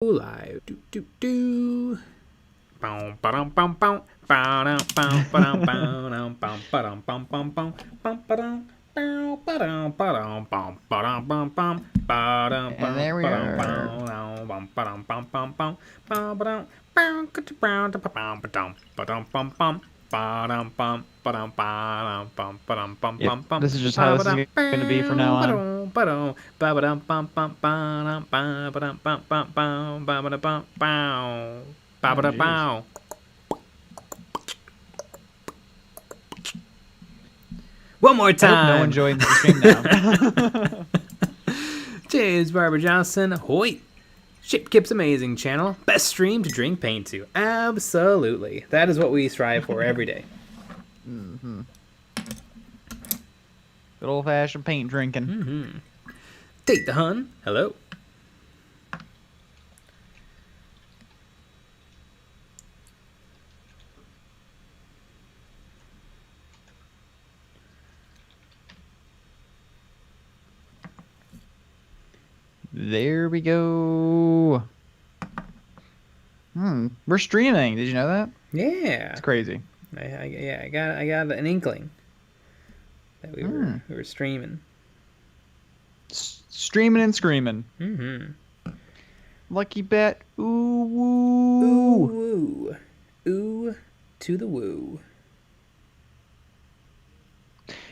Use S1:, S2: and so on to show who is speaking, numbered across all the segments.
S1: Live. Do do do. Bow ba-dum bum bum. Ba-dum bum ba-dum bum bum ba-dum bum bum bum bum ba-dum. Bow ba-dum ba-dum bum ba-dum bum bum ba-dum
S2: And
S1: bum
S2: there we
S1: ba-dum
S2: are.
S1: bum ba-dum bum bum bum ba-dum bow ka-da-bow da-ba-bum ba-dum ba-dum bum bum ba-dum bum ba-dum ba-dum bum ba-dum bum
S2: Yep,
S1: bum bum
S2: this is just how this is
S1: ba-ba-dum
S2: going to be from now on.
S1: ba-dum ba-ba-dum bum bum ba-dum ba-ba-dum bum bum bum ba-ba-dum bum bow
S2: Oh,
S1: ba-ba-dum
S2: jeez.
S1: bow. One more
S2: I hope no one
S1: time.
S2: joins the stream now.
S1: James Barber Johnson, Hoyt. Shipkip's amazing channel. Best stream to drink paint to. Absolutely. That is what we strive for every day.
S2: Mm-hmm. Good old-fashioned paint drinking.
S1: Mm-hmm. Take the Hun. Hello.
S2: There we go. We're streaming. Did you know that?
S1: Yeah.
S2: It's crazy.
S1: I got an inkling that we were streaming.
S2: Streaming and screaming.
S1: Mm-hmm.
S2: Lucky bet. Ooh, woo.
S1: Ooh, woo. Ooh to the woo.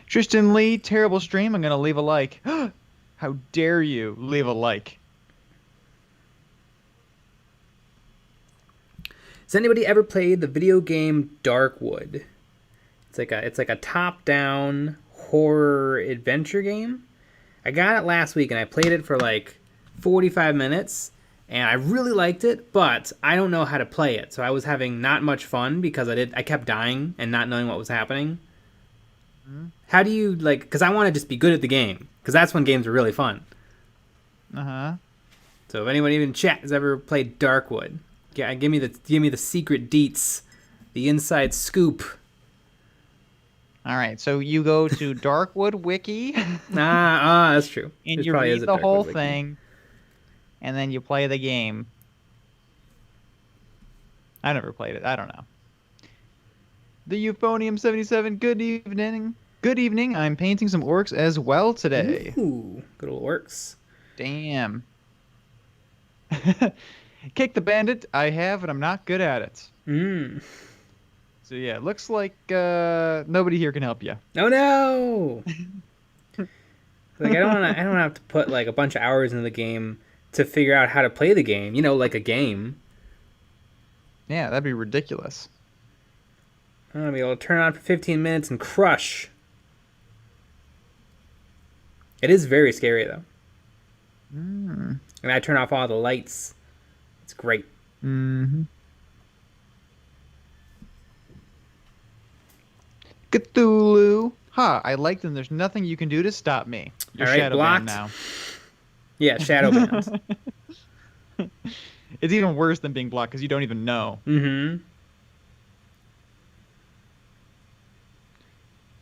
S2: Tristan Lee, terrible stream. I'm going to leave a like. How dare you leave a like?
S1: Has anybody ever played the video game Darkwood? It's like a top-down horror adventure game. I got it last week and I played it for like 45 minutes and I really liked it, but I don't know how to play it. So I was having not much fun because I kept dying and not knowing what was happening. How do you because I want to just be good at the game because that's when games are really fun. So if anybody in chat has ever played Darkwood, yeah, give me the secret deets, the inside scoop.
S2: All right, so you go to Darkwood Wiki.
S1: That's true.
S2: And
S1: This
S2: you
S1: probably
S2: read
S1: is a
S2: the
S1: Darkwood
S2: whole
S1: wiki.
S2: thing, and then you play the game. I never played it. I don't know. The Euphonium 77. Good evening. Good evening. I'm painting some orcs as well today.
S1: Ooh, good old orcs.
S2: Damn. Kick the bandit. I have, and I'm not good at it. So yeah, it looks like nobody here can help you.
S1: Oh no! I don't want to have to put like a bunch of hours into the game to figure out how to play the game. You know, like a game.
S2: Yeah, that'd be ridiculous.
S1: I want to be able to turn it on for 15 minutes and crush. It is very scary though. And I turn off all the lights. It's great.
S2: Cthulhu. Ha, I like them. There's nothing you can do to stop me. You're
S1: All right,
S2: shadow
S1: blocked.
S2: banned now.
S1: Yeah, shadow bans.
S2: It's even worse than being blocked because you don't even know.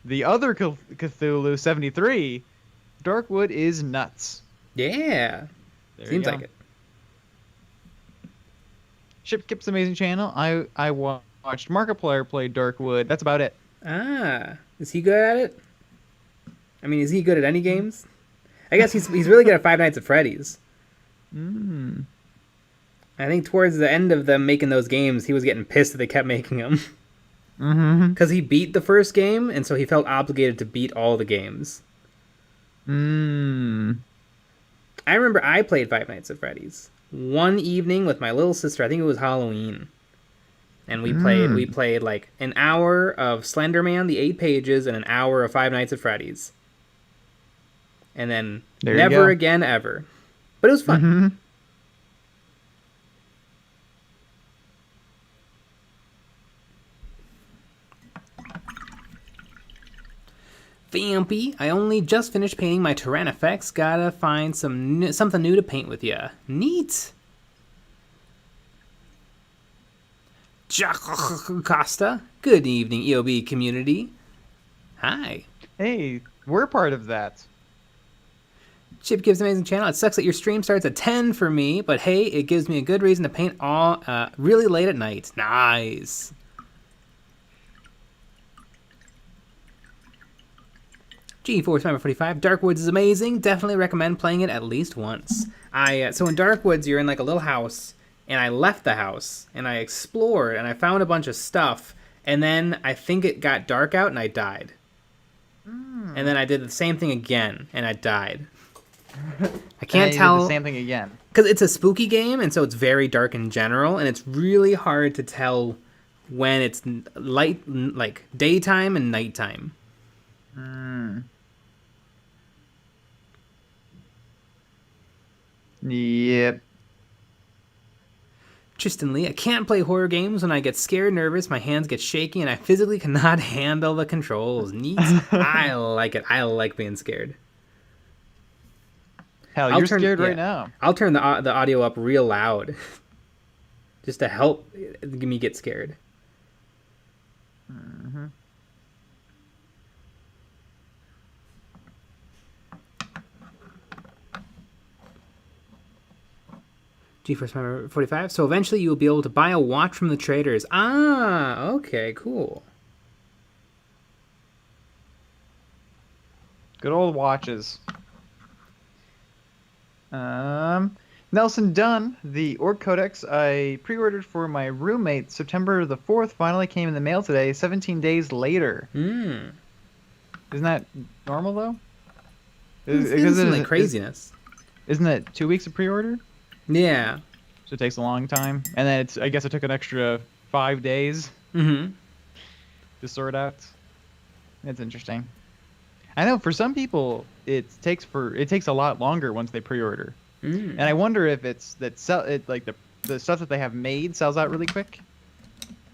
S2: The other Cthulhu 73, Darkwood is nuts.
S1: Yeah. Seems like it.
S2: Shipkip's amazing channel. I watched Markiplier play Darkwood. That's about it.
S1: Is he good at it? I mean, is he good at any games? I guess he's really good at Five Nights at Freddy's. I think towards the end of them making those games, he was getting pissed that they kept making them. Because he beat the first game, and so he felt obligated to beat all the games. I remember I played Five Nights at Freddy's one evening with my little sister. I think it was Halloween. And we played like an hour of Slender Man, the 8 pages, and an hour of Five Nights at Freddy's. And then never again ever. But it was fun. Vampy, I only just finished painting my Tyrannifex. Gotta find something new to paint with ya. Neat. Jack Costa. Good evening, EOB community. Hi.
S2: Hey, we're part of that.
S1: Chip gives an amazing channel. It sucks that your stream starts at 10 for me, but hey, it gives me a good reason to paint all really late at night. Nice. G-Force Member 45. Darkwoods is amazing. Definitely recommend playing it at least once. So in Darkwoods, you're in like a little house, and I left the house, and I explored, and I found a bunch of stuff, and then I think it got dark out, and I died. And then I did the same thing again, and I died. I can't tell.
S2: Did the same thing again.
S1: Because it's a spooky game, and so it's very dark in general, and it's really hard to tell when it's light, like daytime and nighttime.
S2: Yep.
S1: Tristan Lee, I can't play horror games when I get scared, nervous, my hands get shaky, and I physically cannot handle the controls. Neat. I like it. I like being scared.
S2: Hell, you're scared right now.
S1: I'll turn the audio up real loud just to help me get scared.
S2: Mm-hmm.
S1: GeForce Member 45. So eventually you will be able to buy a watch from the traders. Ah, okay, cool.
S2: Good old watches. Nelson Dunn, the Orc Codex I pre-ordered for my roommate September the 4th finally came in the mail today, 17 days later. Isn't that normal, though?
S1: Isn't like craziness.
S2: Isn't it 2 weeks of pre-order?
S1: Yeah.
S2: So it takes a long time. And then I guess it took an extra 5 days to sort out. It's interesting. I know for some people it takes a lot longer once they pre-order. And I wonder if it's that the stuff that they have made sells out really quick.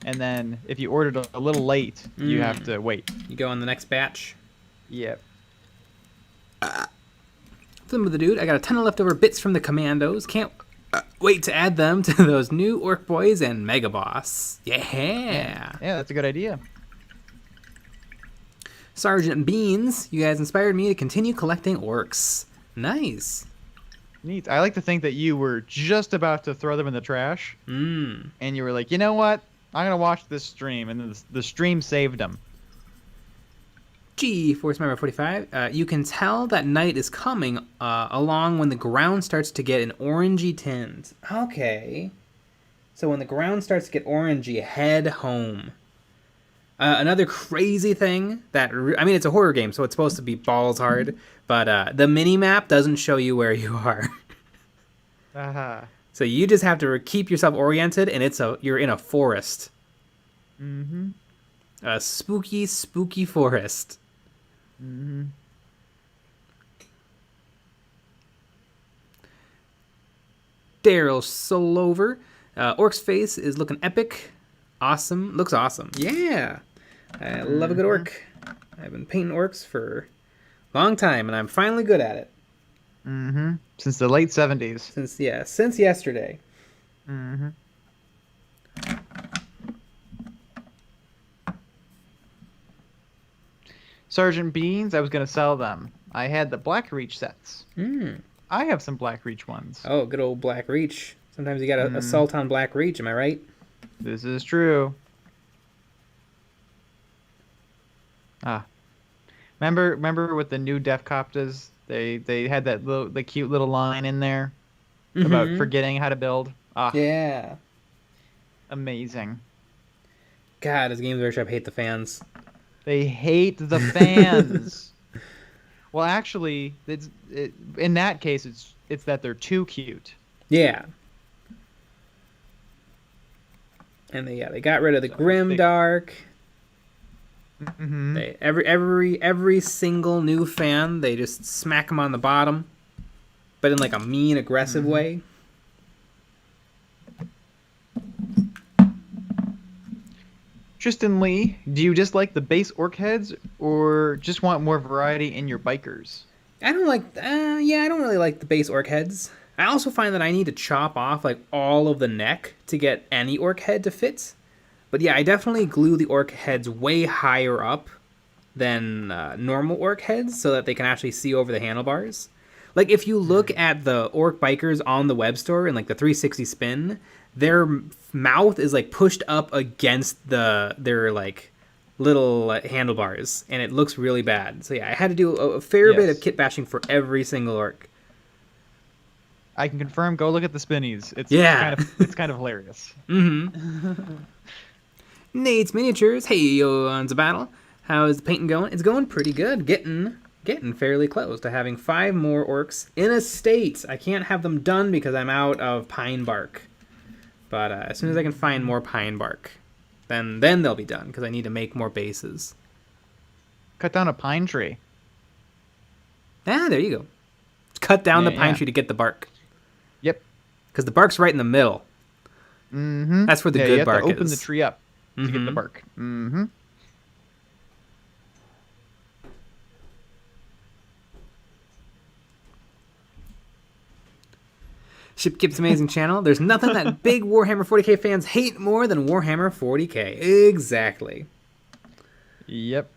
S2: And then if you ordered a little late, you have to wait.
S1: You go on the next batch.
S2: Yep.
S1: Film with the dude. I got a ton of leftover bits from the Commandos. Can't wait to add them to those new Orc Boys and Mega Boss. Yeah,
S2: that's a good idea.
S1: Sergeant Beans, you guys inspired me to continue collecting orcs. Nice.
S2: Neat. I like to think that you were just about to throw them in the trash. And you were like, you know what? I'm going to watch this stream. And then the stream saved them.
S1: G-Force Member 45. You can tell that night is coming along when the ground starts to get an orangey tint. Okay. So when the ground starts to get orangey, head home. Another crazy thing that... I mean, it's a horror game, so it's supposed to be balls hard. But the mini-map doesn't show you where you are. So you just have to keep yourself oriented, and you're in a forest. A spooky, spooky forest. Daryl Solover. Orc's face is looking epic. Awesome. Looks awesome. Yeah. I love a good orc. I've been painting orcs for a long time, and I'm finally good at it.
S2: Since the late 70s.
S1: Since yesterday.
S2: Sergeant Beans, I was going to sell them. I had the Black Reach sets. I have some Black Reach ones.
S1: Oh, good old Black Reach. Sometimes you got to assault on Black Reach, am I right?
S2: This is true. Remember with the new Def Coptas, they had the cute little line in there about forgetting how to build.
S1: Yeah.
S2: Amazing.
S1: God, does Games Workshop hate the fans?
S2: They hate the fans. Well, actually, in that case, it's that they're too cute.
S1: Yeah. And they got rid of the Grimdark. Every single new fan, they just smack them on the bottom, but in like a mean, aggressive way.
S2: Tristan Lee, do you just like the base orc heads, or just want more variety in your bikers?
S1: I don't like. I don't really like the base orc heads. I also find that I need to chop off like all of the neck to get any orc head to fit. But yeah, I definitely glue the orc heads way higher up than normal orc heads so that they can actually see over the handlebars. Like, if you look at the Orc Bikers on the web store and, like, the 360 spin, their mouth is, like, pushed up against their, like, little handlebars, and it looks really bad. So, yeah, I had to do a fair bit of kit bashing for every single orc.
S2: I can confirm, go look at the spinnies. It's kind of hilarious.
S1: Mm-hmm. Nate's Miniatures. Hey, EonsOfBattle. How's the painting going? It's going pretty good. Getting fairly close to having 5 more orcs in a state. I can't have them done because I'm out of pine bark. But as soon as I can find more pine bark, then they'll be done because I need to make more bases.
S2: Cut down a pine tree.
S1: Ah, there you go. Cut down the pine tree to get the bark.
S2: Yep.
S1: Because the bark's right in the middle.
S2: Mm-hmm.
S1: That's where the good bark is.
S2: You have to open the tree up to get the bark. Mm-hmm.
S1: ShipKip's amazing channel. There's nothing that big Warhammer 40k fans hate more than Warhammer 40k. Exactly.
S2: Yep.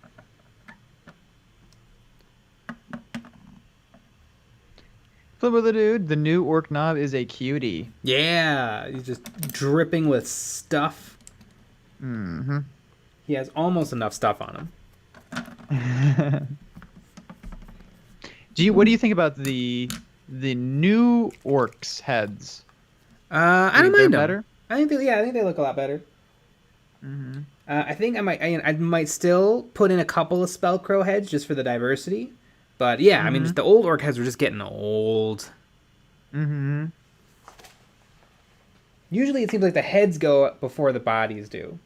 S2: Flip with the dude. The new orc knob is a cutie.
S1: Yeah, he's just dripping with stuff.
S2: Mm-hmm.
S1: He has almost enough stuff on him.
S2: What do you think about the new orcs heads?
S1: I don't mind them.
S2: Better?
S1: I think they look a lot better.
S2: Mm-hmm.
S1: I think I might still put in a couple of Spellcrow heads just for the diversity. But yeah, I mean, just the old orc heads are just getting old.
S2: Mm-hmm.
S1: Usually it seems like the heads go before the bodies do.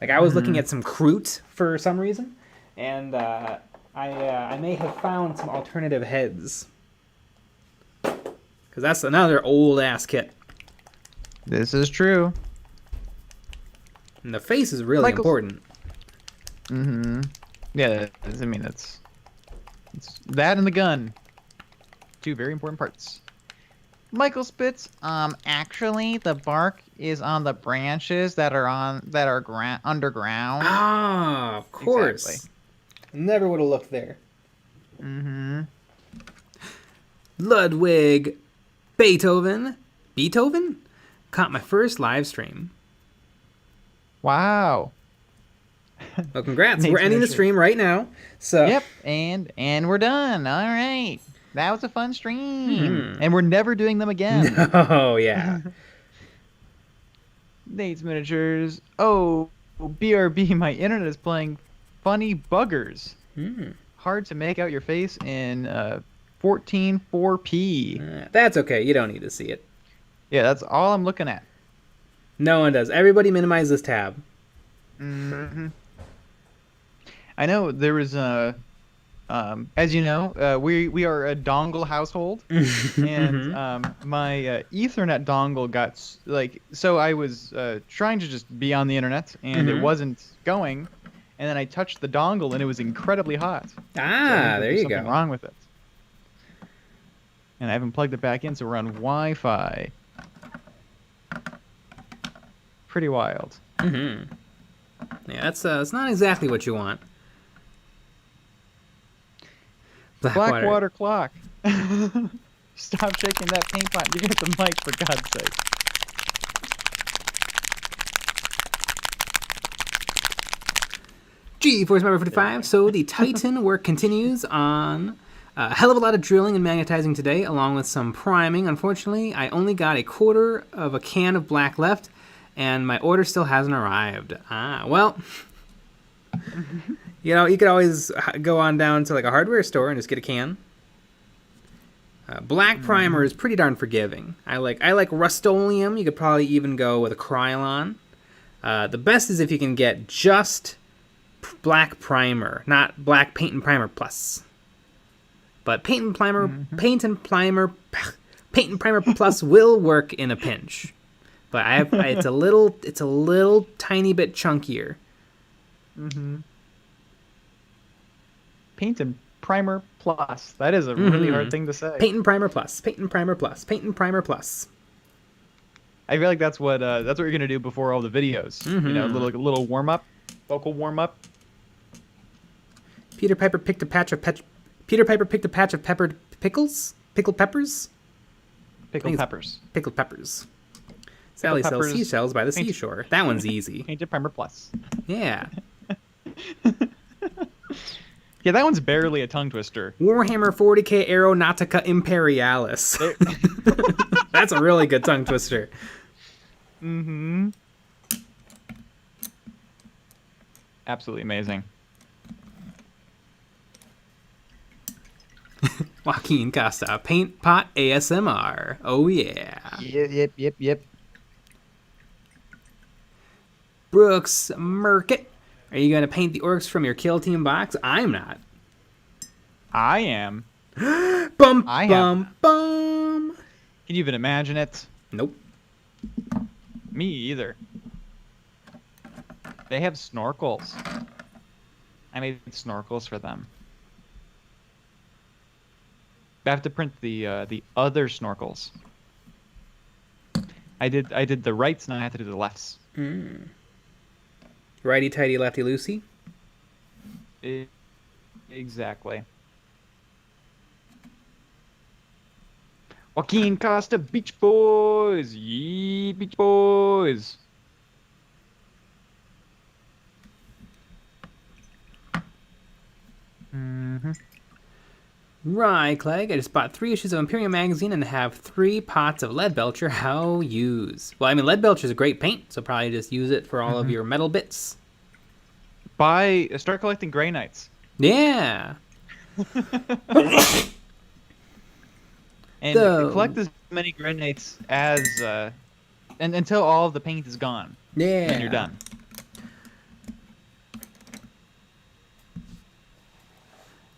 S1: Like, I was looking at some Kroot for some reason, and I may have found some alternative heads. Because that's another old-ass kit.
S2: This is true.
S1: And the face is really important.
S2: Mm-hmm. Yeah, I mean, it's that and the gun. 2 very important parts. Michael Spitz, actually, the bark is on the branches that are underground.
S1: Ah, of course.
S2: Exactly.
S1: Never would have looked there.
S2: Mm-hmm.
S1: Ludwig Beethoven caught my first live stream.
S2: Wow.
S1: Well, congrats. We're ending the stream right now. So
S2: yep, and we're done. All right. That was a fun stream. And we're never doing them again.
S1: Oh, yeah.
S2: Nate's Miniatures. Oh, BRB, my internet is playing funny buggers. Hard to make out your face in 14.4p.
S1: That's okay. You don't need to see it.
S2: Yeah, that's all I'm looking at.
S1: No one does. Everybody minimize this tab.
S2: Mm-hmm. I know there was a... as you know, we are a dongle household, and my Ethernet dongle got so I was trying to just be on the internet, and it wasn't going, and then I touched the dongle, and it was incredibly hot.
S1: Ah,
S2: so
S1: there you go.
S2: Something wrong with it, and I haven't plugged it back in, so we're on Wi-Fi. Pretty wild.
S1: Yeah, that's not exactly what you want.
S2: Blackwater clock. Stop shaking that paint pot. You get the mic, for God's sake.
S1: G-Force Member 55. So the Titan work continues on a hell of a lot of drilling and magnetizing today, along with some priming. Unfortunately, I only got a quarter of a can of black left, and my order still hasn't arrived. Ah, well... You know, you could always go on down to like a hardware store and just get a can. Black primer is pretty darn forgiving. I like Rust-Oleum. You could probably even go with a Krylon. The best is if you can get just black primer, not black paint and primer plus. But paint and primer plus will work in a pinch. But it's a little tiny bit chunkier.
S2: Paint and primer plus. That is a really hard thing to say.
S1: Paint and primer plus. Paint and primer plus. Paint and primer plus.
S2: I feel like that's what you're gonna do before all the videos. You know, a little warm up, vocal warm up.
S1: Peter Piper picked a patch of peppered pickles. Pickled peppers?
S2: Pickled peppers.
S1: Pickled peppers. Sally sells
S2: peppers,
S1: seashells by the seashore. That one's easy.
S2: Painted Primer Plus.
S1: Yeah.
S2: Yeah, that one's barely a tongue twister.
S1: Warhammer 40k Aeronautica Imperialis. That's a really good tongue twister.
S2: Mm-hmm. Absolutely amazing.
S1: Joaquin Costa, Paint Pot ASMR. Oh, yeah.
S2: Yep.
S1: Brooks Merkett, are you going to paint the orcs from your Kill Team box? I'm not.
S2: I am.
S1: Bum,
S2: I
S1: bum, bum.
S2: Can you even imagine it?
S1: Nope.
S2: Me either. They have snorkels. I made snorkels for them. I have to print the other snorkels. I did the rights, and I have to do the lefts.
S1: Righty tighty, lefty loosey.
S2: Exactly. Joaquin Costa, Beach Boys! Yee, Beach Boys! Mm-hmm.
S1: Rye Clegg, I just bought 3 issues of Imperium Magazine and have 3 pots of Leadbelcher. How use? Well, I mean, Leadbelcher is a great paint, so probably just use it for all of your metal bits.
S2: Start collecting Grey Knights.
S1: Yeah!
S2: And collect as many Grey Knights as... and until all of the paint is gone.
S1: Yeah.
S2: And you're done.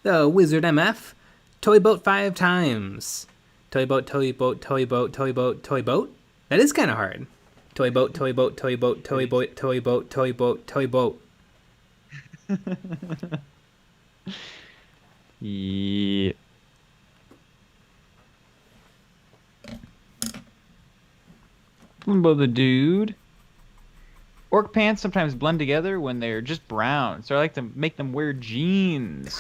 S1: The Wizard MF. Toy boat 5 times. Toy boat, toy boat, toy boat, toy boat, toy boat. That is kind of hard. Toy boat, toy boat, toy boat, toy boat, toy boat, toy boat, toy boat.
S2: Yeah. What about the dude? Orc pants sometimes blend together when they're just brown, so I like to make them wear jeans.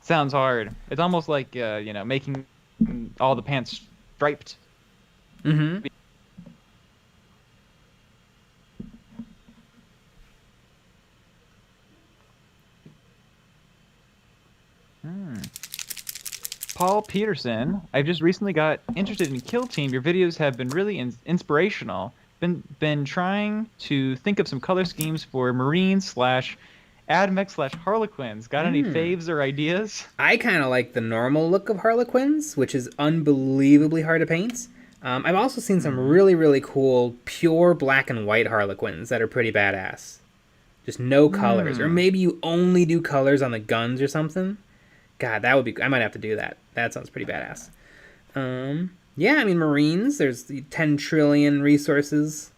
S2: Sounds hard. It's almost like making all the pants striped.
S1: Mm-hmm.
S2: Paul Peterson, I've just recently got interested in Kill Team. Your videos have been really inspirational. Been trying to think of some color schemes for Marines / AdMech / Harlequins. Got any faves or ideas?
S1: I kind of like the normal look of Harlequins, which is unbelievably hard to paint. I've also seen some really, really cool pure black and white Harlequins that are pretty badass. Just no colors. Or maybe you only do colors on the guns or something. God, that would be... I might have to do that. That sounds pretty badass. Yeah, I mean, Marines, there's 10 trillion resources.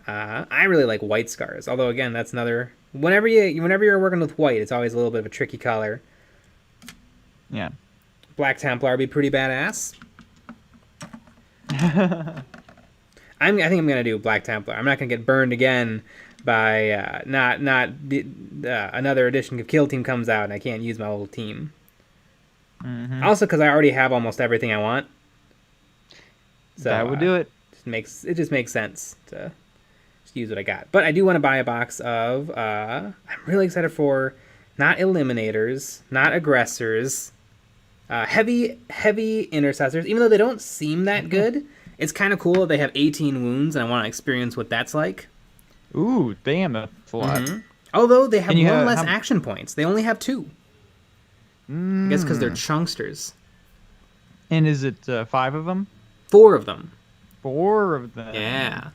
S1: I really like white scars. Although, again, that's another... Whenever you're working with white, it's always a little bit of a tricky color.
S2: Yeah.
S1: Black Templar would be pretty badass. I think I'm going to do Black Templar. I'm not going to get burned again by another edition of Kill Team comes out and I can't use my old team.
S2: Mm-hmm.
S1: Also, because I already have almost everything I want. So
S2: that would do it.
S1: It just makes sense to just use what I got. But I do want to buy a box of... I'm really excited for not Eliminators, not Aggressors, heavy Intercessors. Even though they don't seem that good, it's kind of cool that they have 18 wounds, and I want to experience what that's like.
S2: Ooh, damn, that's a lot.
S1: Mm-hmm. Although they have one less
S2: how...
S1: action points. They only have 2. I guess because they're chunksters.
S2: And is it 5 of them?
S1: 4 of them.
S2: 4 of them.
S1: Yeah.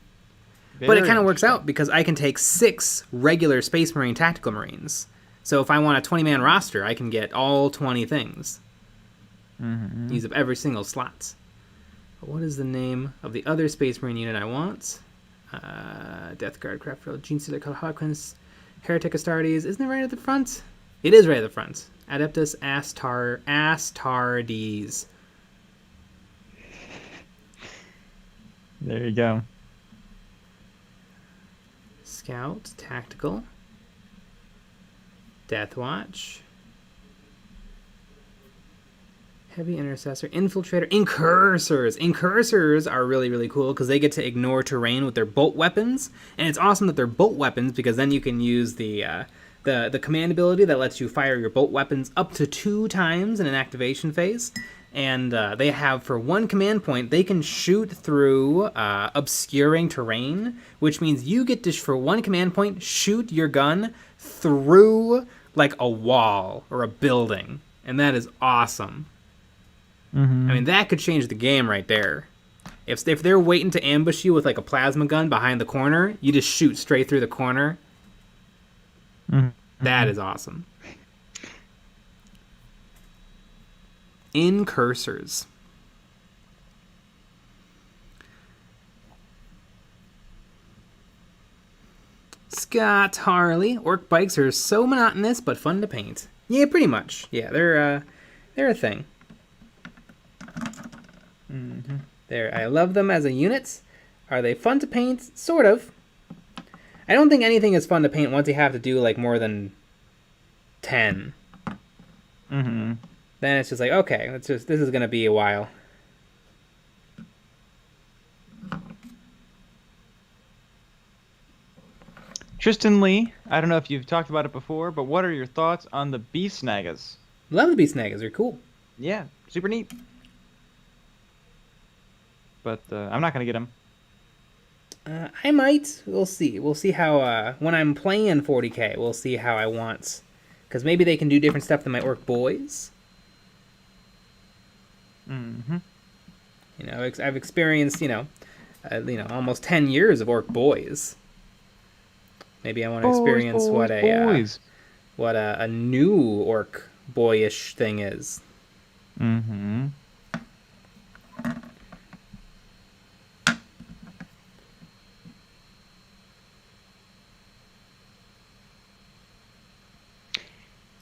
S1: But it kind of works out because I can take 6 regular Space Marine Tactical Marines. So if I want a 20-man roster, I can get all 20 things.
S2: Mm-hmm.
S1: Use up every single slot. But what is the name of the other Space Marine unit I want? Death Guard, Craftfield, Gene Stealer, Harlequins, Heretic Astartes. Isn't it right at the front? It is right at the front. Adeptus Astartes.
S2: There you go.
S1: Scout, Tactical, Deathwatch, Heavy Intercessor, Infiltrator, Incursors. Incursors are really, really cool because they get to ignore terrain with their bolt weapons. And it's awesome that they're bolt weapons because then you can use the command ability that lets you fire your bolt weapons up to 2 times in an activation phase. And they have, for 1 command point, they can shoot through obscuring terrain, which means you get to, for 1 command point, shoot your gun through like a wall or a building. And that is awesome.
S2: Mm-hmm.
S1: I mean, that could change the game right there. If they're waiting to ambush you with like a plasma gun behind the corner, you just shoot straight through the corner.
S2: Mm-hmm.
S1: That is awesome. Incursors. Scott Harley. Orc bikes are so monotonous but fun to paint. Yeah, pretty much. Yeah, they're a thing.
S2: Mm-hmm.
S1: I love them as a unit. Are they fun to paint? Sort of. I don't think anything is fun to paint once you have to do like more than 10.
S2: Mm-hmm.
S1: Then it's just like, okay, this is gonna be a while.
S2: Tristan Lee, I don't know if you've talked about it before, but what are your thoughts on the Beast Snagas?
S1: Love the Beast Snagas. They're cool.
S2: Yeah, super neat. But I'm not gonna get them.
S1: I might. We'll see. We'll see how when I'm playing 40k, we'll see how I want. Because maybe they can do different stuff than my Orc boys.
S2: Mm-hmm.
S1: You know, I've experienced almost 10 years of Orc boys. Maybe I want to experience what a new Orc boyish thing is.
S2: Mm-hmm.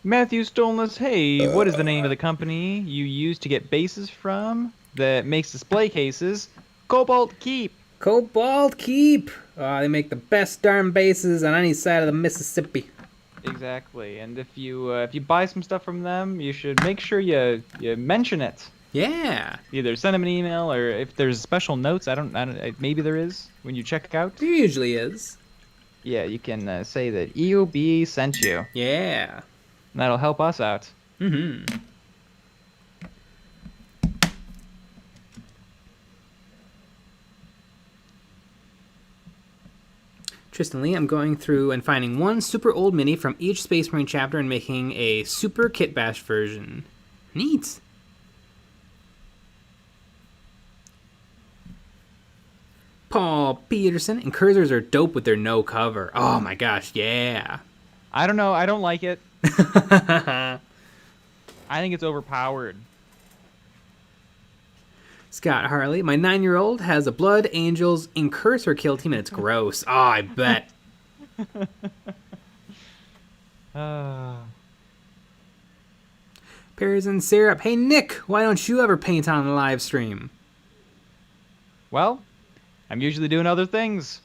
S2: Matthew Stolness, hey, what is the name of the company you use to get bases from that makes display cases? Cobalt Keep.
S1: Cobalt Keep! They make the best darn bases on any side of the Mississippi.
S2: Exactly, and if you buy some stuff from them, you should make sure you mention it.
S1: Yeah.
S2: Either send them an email, or if there's special notes, I don't maybe there is when you check out.
S1: There usually is.
S2: Yeah, you can say that EOB sent you.
S1: Yeah.
S2: And that'll help us out.
S1: Mm-hmm. Tristan Lee, I'm going through and finding one super old mini from each Space Marine chapter and making a super kit bash version. Neat. Paul Peterson, Incursors are dope with their no cover. Oh my gosh, yeah.
S2: I don't know. I don't like it. I think it's overpowered.
S1: Scott Harley, my 9-year-old has a Blood Angels Incursor kill team and it's gross. Oh, I bet. Pears and Syrup, hey Nick, why don't you ever paint on the live stream?
S2: Well, I'm usually doing other things.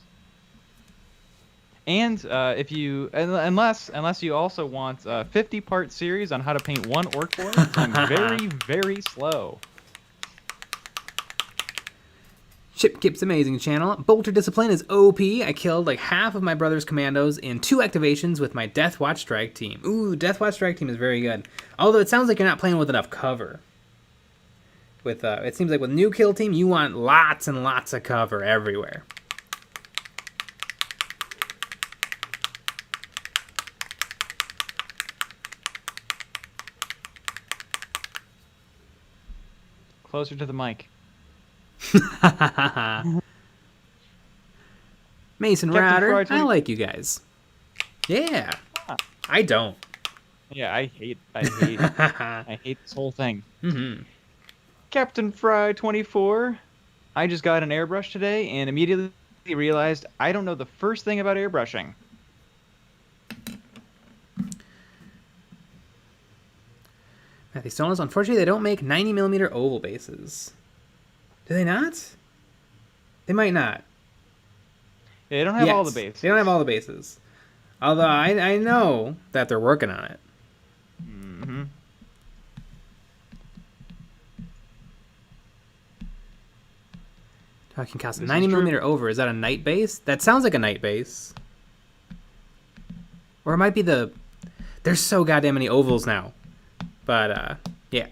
S2: And if you, unless you also want a 50-part series on how to paint one orc boy, I'm very, very slow.
S1: Chip Kip's amazing channel. Bolter Discipline is OP. I killed like half of my brother's commandos in 2 activations with my Death Watch Strike team. Ooh, Death Watch Strike team is very good. Although it sounds like you're not playing with enough cover. With it seems like with new kill team, you want lots and lots of cover everywhere.
S2: Closer to the mic.
S1: Mason Router, I like you guys. Yeah. I don't.
S2: Yeah, I hate I hate this whole thing.
S1: Mm-hmm.
S2: Captain Fry 24. I just got an airbrush today and immediately realized I don't know the first thing about airbrushing.
S1: Matthew Stones, unfortunately, they don't make 90mm oval bases. Do they not? They might not.
S2: They don't have all the bases.
S1: They don't have all the bases. Although I know that they're working on it.
S2: Mm-hmm.
S1: Talking custom. 90 millimeter over. Is that a night base? That sounds like a night base. Or it might be the... There's so goddamn many ovals now. But, yeah.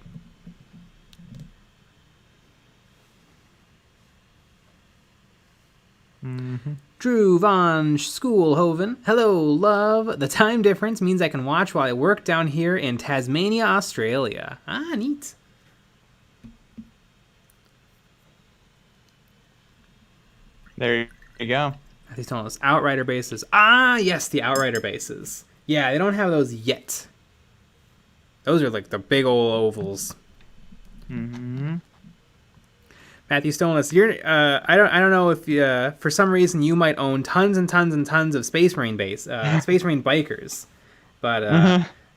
S1: Drew von Schoolhoven. Hello, love. The time difference means I can watch while I work down here in Tasmania, Australia. Ah, neat.
S2: There you go.
S1: He's telling us Outrider bases. Ah, yes, the Outrider bases. Yeah, they don't have those yet. Those are like the big old ovals.
S2: Mm-hmm.
S1: Matthew's telling us I don't know if for some reason you might own tons and tons and tons of Space Marine Space Marine bikers, but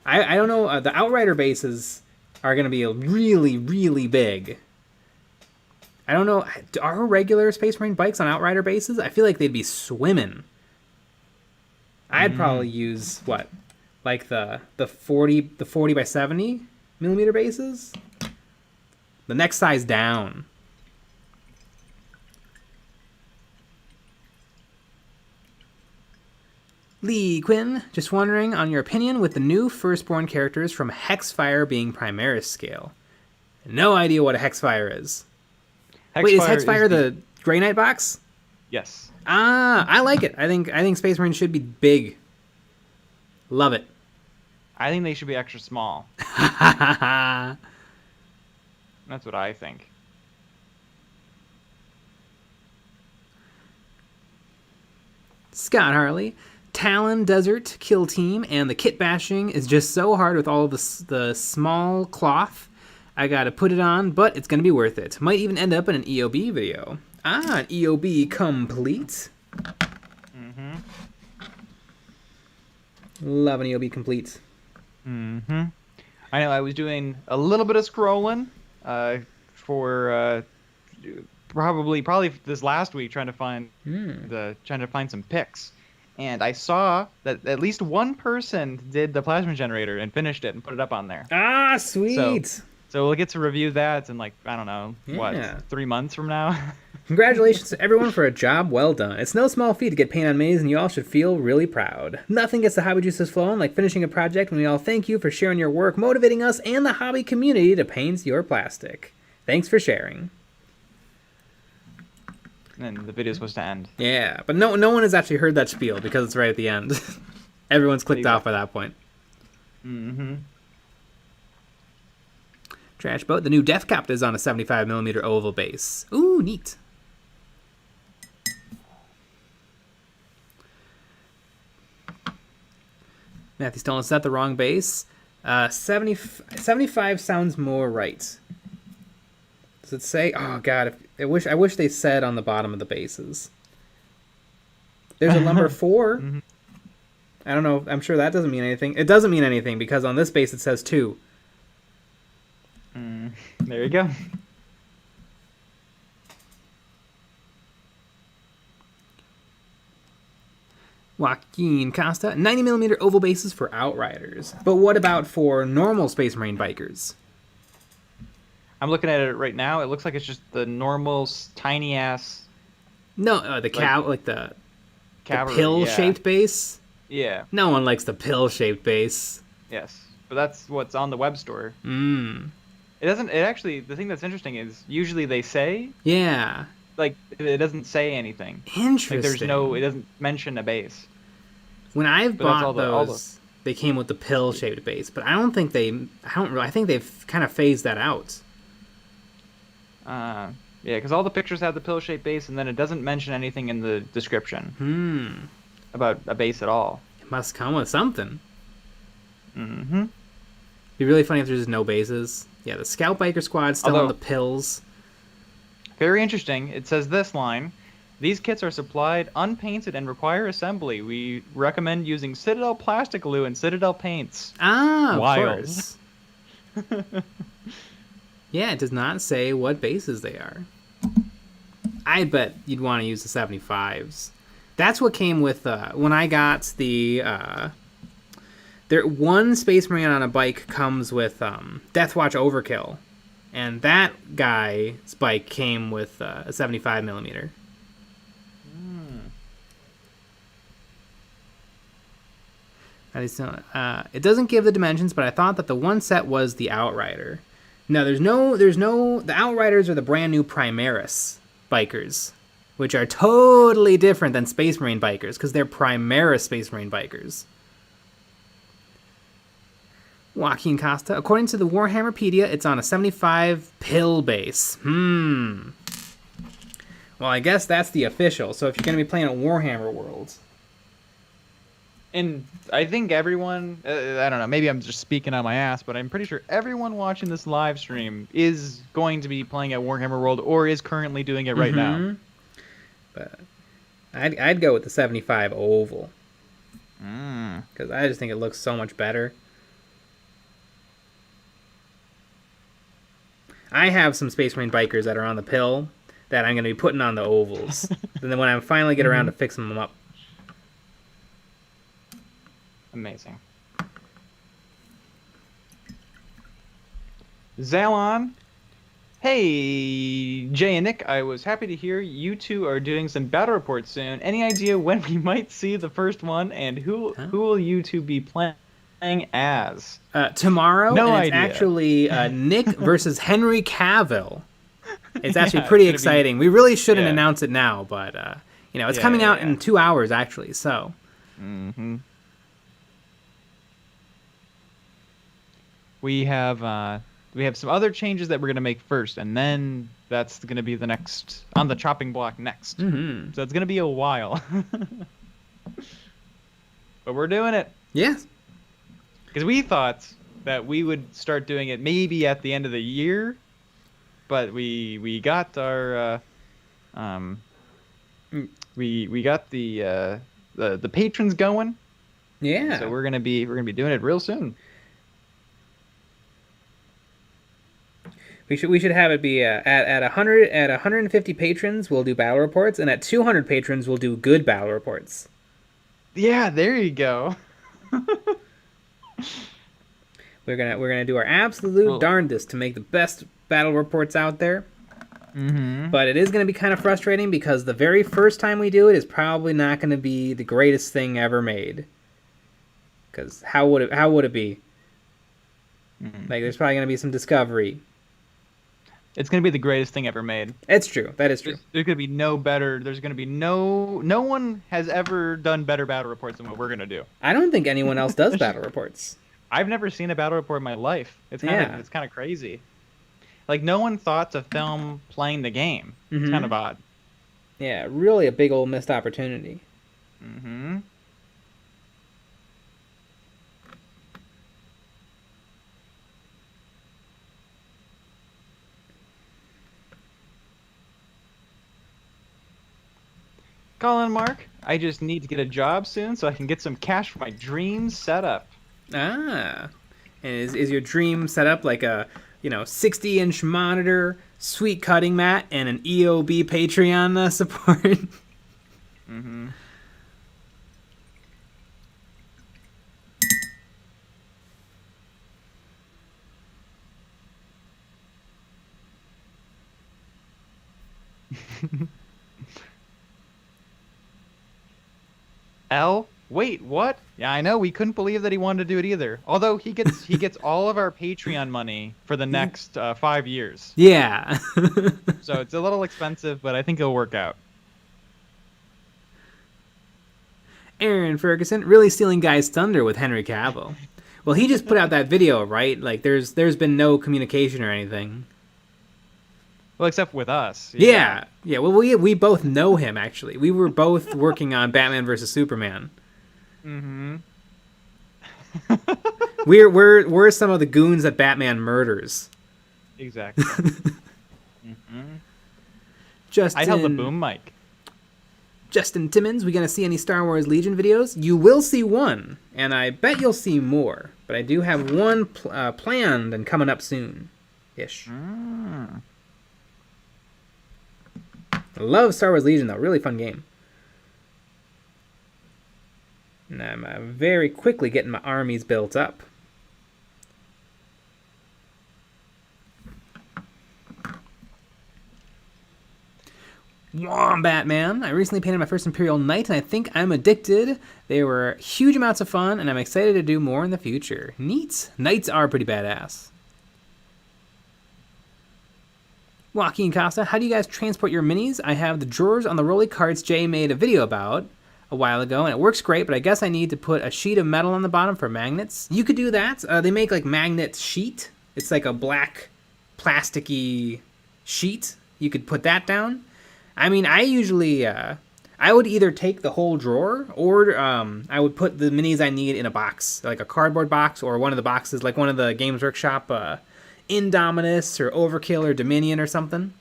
S1: I don't know. The Outrider bases are going to be really, really big. I don't know. Are regular Space Marine bikes on Outrider bases? I feel like they'd be swimming. I'd probably use what, like the 40 by 70 millimeter bases. The next size down. Lee Quinn, just wondering on your opinion with the new Firstborn characters from Hexfire being Primaris scale. No idea what a Hexfire is. Wait, is Hexfire the Grey Knight box?
S2: Yes.
S1: Ah, I like it. I think Space Marine should be big. Love it.
S2: I think they should be extra small. That's what I think.
S1: Scott Harley. Talon Desert Kill Team and the kit bashing is just so hard with all of the small cloth. I gotta put it on, but it's gonna be worth it. Might even end up in an EOB video. Ah, an EOB complete.
S2: Mm-hmm.
S1: Love an EOB complete.
S2: Mm-hmm. I know I was doing a little bit of scrolling for probably this last week trying to find some pics. And I saw that at least one person did the plasma generator and finished it and put it up on there.
S1: Ah, sweet.
S2: So we'll get to review that in, like, I don't know, 3 months from now?
S1: Congratulations to everyone for a job well done. It's no small feat to get paint on minis, and you all should feel really proud. Nothing gets the hobby juices flowing like finishing a project when we all thank you for sharing your work, motivating us and the hobby community to paint your plastic. Thanks for sharing.
S2: And the video's supposed to end.
S1: Yeah, but no one has actually heard that spiel because it's right at the end. Everyone's clicked off by that point.
S2: Mm-hmm.
S1: Trash Boat. The new Death Cop is on a 75mm oval base. Ooh, neat. Matthew's telling us, is that the wrong base? 75 sounds more right. Does it say? Oh God, I wish they said on the bottom of the bases. There's a number 4.
S2: Mm-hmm.
S1: I don't know. I'm sure that doesn't mean anything. It doesn't mean anything because on this base it says 2.
S2: There you go.
S1: Joaquin Costa, 90mm oval bases for Outriders. But what about for normal Space Marine bikers?
S2: I'm looking at it right now. It looks like it's just the normal tiny ass.
S1: No, the
S2: Cavalry,
S1: pill-shaped base.
S2: Yeah.
S1: No one likes the pill-shaped base.
S2: Yes, but that's what's on the web store.
S1: Mm.
S2: It doesn't. It actually. The thing that's interesting is usually they say.
S1: Yeah.
S2: Like it doesn't say anything.
S1: Interesting.
S2: Like there's no. It doesn't mention a base.
S1: When I've bought those, they came with the pill-shaped base, but I don't think they. I think they've kind of phased that out.
S2: Yeah, because all the pictures have the pill-shaped base, and then it doesn't mention anything in the description about a base at all.
S1: It must come with something.
S2: Mm-hmm.
S1: Be really funny if there's just no bases. Yeah, the Scout Biker Squad's still on the pills.
S2: Very interesting. It says this line: these kits are supplied unpainted and require assembly. We recommend using Citadel plastic glue and Citadel paints.
S1: Ah, of
S2: Wild.
S1: course. Yeah, it does not say what bases they are. I bet you'd want to use the 75s. That's what came with when I got the one Space Marine on a bike comes with Deathwatch Overkill, and that guy's bike came with a 75 millimeter. It doesn't give the dimensions, but I thought that the one set was the Outrider. No, there's no. The Outriders are the brand new Primaris bikers, which are totally different than Space Marine bikers because they're Primaris Space Marine bikers. Joaquin Costa. According to the Warhammerpedia, it's on a 75 pill base. Well, I guess that's the official. So if you're going to be playing at Warhammer Worlds.
S2: And I think everyone, I don't know, maybe I'm just speaking on my ass, but I'm pretty sure everyone watching this live stream is going to be playing at Warhammer World or is currently doing it right now.
S1: But I'd go with the 75 oval. Because I just think it looks so much better. I have some Space Marine bikers that are on the pill that I'm going to be putting on the ovals. And then when I finally get around to fixing them up.
S2: Amazing. Zalon. Hey, Jay and Nick, I was happy to hear you two are doing some battle reports soon. Any idea when we might see the first one, and who will you two be playing as?
S1: Tomorrow,
S2: no
S1: and
S2: idea.
S1: It's actually Nick versus Henry Cavill. It's actually pretty exciting. We really shouldn't announce it now, but it's coming out in 2 hours actually. So.
S2: We have some other changes that we're gonna make first, and then that's gonna be the next on the chopping block next. So it's gonna be a while, but we're doing it.
S1: Yes.
S2: Because we thought that we would start doing it maybe at the end of the year, but we got our we got the patrons going.
S1: Yeah.
S2: So we're gonna be doing it real soon.
S1: We should have it be at 150 patrons we'll do battle reports, and at 200 patrons we'll do good battle reports.
S2: Yeah, there you go.
S1: We're gonna do our absolute darndest to make the best battle reports out there. But it is gonna be kind of frustrating because the very first time we do it is probably not gonna be the greatest thing ever made. Because how would it be? Like there's probably gonna be some discovery.
S2: It's going to be the greatest thing ever made.
S1: It's true. That is true.
S2: There's going to be no better. There's going to be no one has ever done better battle reports than what we're going to do.
S1: I don't think anyone else does battle reports.
S2: I've never seen a battle report in my life. It's kind of crazy. Like no one thought to film playing the game. It's kind of odd.
S1: Yeah, really a big old missed opportunity.
S2: Colin Mark, I just need to get a job soon so I can get some cash for my dream setup.
S1: And is your dream setup like a 60-inch monitor, sweet cutting mat, and an EOB Patreon support?
S2: Wait, what? Yeah, I know. We couldn't believe that he wanted to do it either. Although he gets all of our Patreon money for the next 5 years.
S1: Yeah.
S2: So it's a little expensive, but I think it'll work out.
S1: Aaron Ferguson really stealing Guy's thunder with Henry Cavill. Well, he just put out that video, right? Like there's been no communication or anything.
S2: Well, except with us.
S1: Yeah. Well, we both know him actually. We were both working on Batman versus Superman. We're some of the goons that Batman murders.
S2: Exactly.
S1: Justin,
S2: I held the boom mic.
S1: Justin Timmons, we gonna see any Star Wars Legion videos? You will see one, and I bet you'll see more. But I do have one planned and coming up soon-ish. I love Star Wars Legion though, really fun game. And I'm very quickly getting my armies built up. Batman. I recently painted my first Imperial Knight, and I think I'm addicted. They were huge amounts of fun, and I'm excited to do more in the future. Neat. Knights are pretty badass. Joaquin Costa, how do you guys transport your minis? I have the drawers on the rolly carts Jay made a video about a while ago, and it works great, but I guess I need to put a sheet of metal on the bottom for magnets. You could do that. They make like magnet sheet. It's like a black plasticky sheet. You could put that down. I mean, I usually, I would either take the whole drawer, or I would put the minis I need in a box, like a cardboard box, or one of the boxes, like one of the Games Workshop Indominus or Overkill or Dominion or something.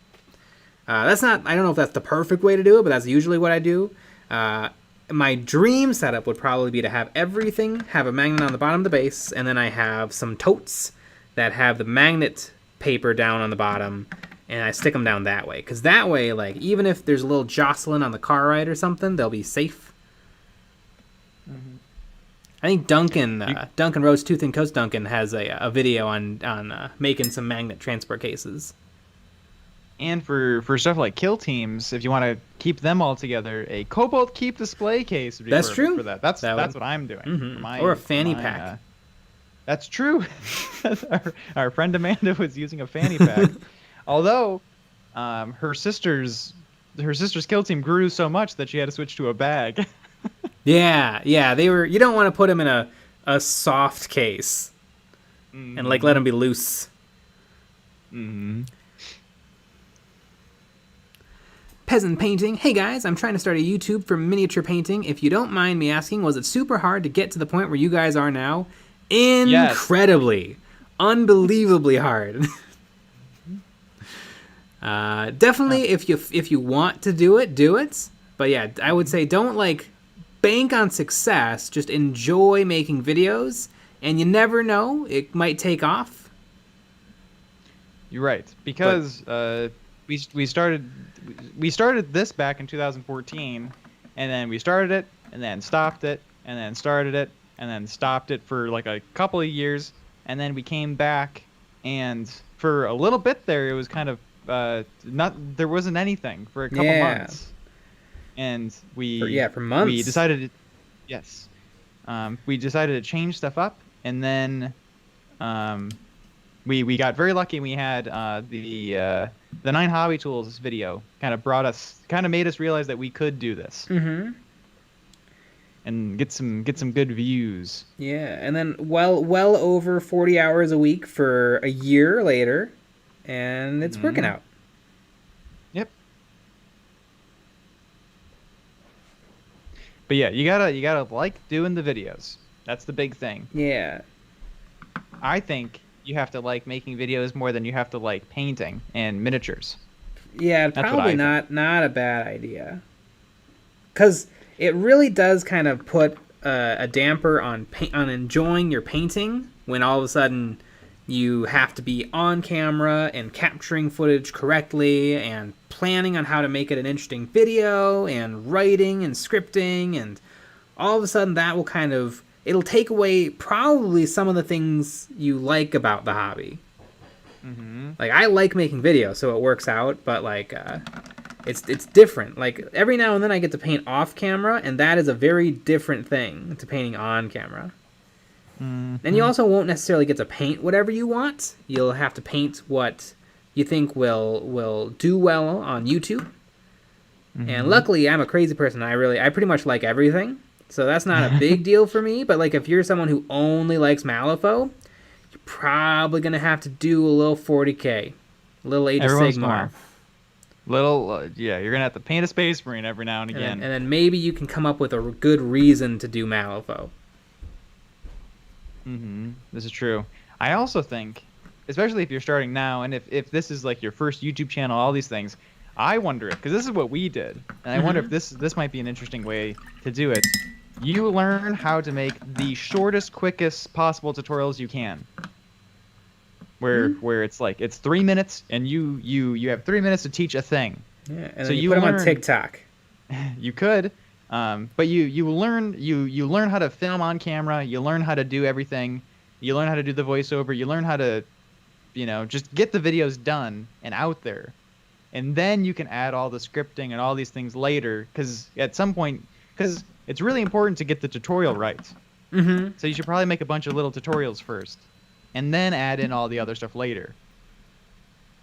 S1: That's not, I don't know if that's the perfect way to do it, but that's usually what I do. My dream setup would probably be to have everything have a magnet on the bottom of the base, and then I have some totes that have the magnet paper down on the bottom, and I stick them down that way. Because that way, like, even if there's a little jostling on the car ride or something, they'll be safe. Mm-hmm. I think Duncan Rose Tooth and Coast Duncan has a video on making some magnet transport cases.
S2: And for stuff like kill teams, if you want to keep them all together, a Cobalt Keep display case would be
S1: that's
S2: perfect
S1: true.
S2: for that. That's what I'm doing.
S1: Mm-hmm. Or a fanny pack.
S2: That's true. our friend Amanda was using a fanny pack. Although her sister's kill team grew so much that she had to switch to a bag.
S1: Yeah, they were. You don't want to put them in a soft case, and like let them be loose.
S2: Mm-hmm.
S1: Peasant painting. Hey guys, I'm trying to start a YouTube for miniature painting. If you don't mind me asking, was it super hard to get to the point where you guys are now? Incredibly, yes. Unbelievably hard. Definitely, if you want to do it. But yeah, I would say don't like bank on success. Just enjoy making videos, and you never know, it might take off.
S2: You're right, because we started this back in 2014, and then we started it, and then stopped it, and then started it, and then stopped it for like a couple of years, and then we came back, and for a little bit there, it was kind of there wasn't anything for a couple months, and
S1: for months
S2: we decided we decided to change stuff up, and then we got very lucky. We had the 9 Hobby Tools video kind of made us realize that we could do this.
S1: Mm-hmm.
S2: And get some good views.
S1: Yeah, and then well over 40 hours a week for a year later, and it's working out.
S2: Yep. But yeah, you gotta like doing the videos. That's the big thing.
S1: Yeah.
S2: I think you have to like making videos more than you have to like painting and miniatures.
S1: Yeah, probably not a bad idea. Because it really does kind of put a damper on enjoying your painting when all of a sudden you have to be on camera and capturing footage correctly and planning on how to make it an interesting video and writing and scripting, and all of a sudden that will kind of, it'll take away probably some of the things you like about the hobby.
S2: Mm-hmm.
S1: Like, I like making videos, so it works out, but like it's different. Like, every now and then I get to paint off camera, and that is a very different thing to painting on camera.
S2: Mm-hmm.
S1: And you also won't necessarily get to paint whatever you want. You'll have to paint what you think will do well on YouTube. Mm-hmm. And luckily, I'm a crazy person. I pretty much like everything. So that's not a big deal for me. But like, if you're someone who only likes Malifaux, you're probably going to have to do a little 40K. A little Age of Sigmar.
S2: You're going to have to paint a Space Marine every now and again.
S1: And then maybe you can come up with a good reason to do Malifaux.
S2: Mm-hmm. This is true. I also think, especially if you're starting now, and if this is like your first YouTube channel, all these things, I wonder if, because this is what we did, and I wonder if this might be an interesting way to do it. You learn how to make the shortest, quickest possible tutorials you can. Where it's like, it's 3 minutes, and you have 3 minutes to teach a thing.
S1: Yeah, and so you put them on TikTok.
S2: You could. But you learn how to film on camera. You learn how to do everything. You learn how to do the voiceover. You learn how to, just get the videos done and out there. and then you can add all the scripting and all these things later, because at some point, because it's really important to get the tutorial right.
S1: Mm-hmm.
S2: So you should probably make a bunch of little tutorials first, and then add in all the other stuff later.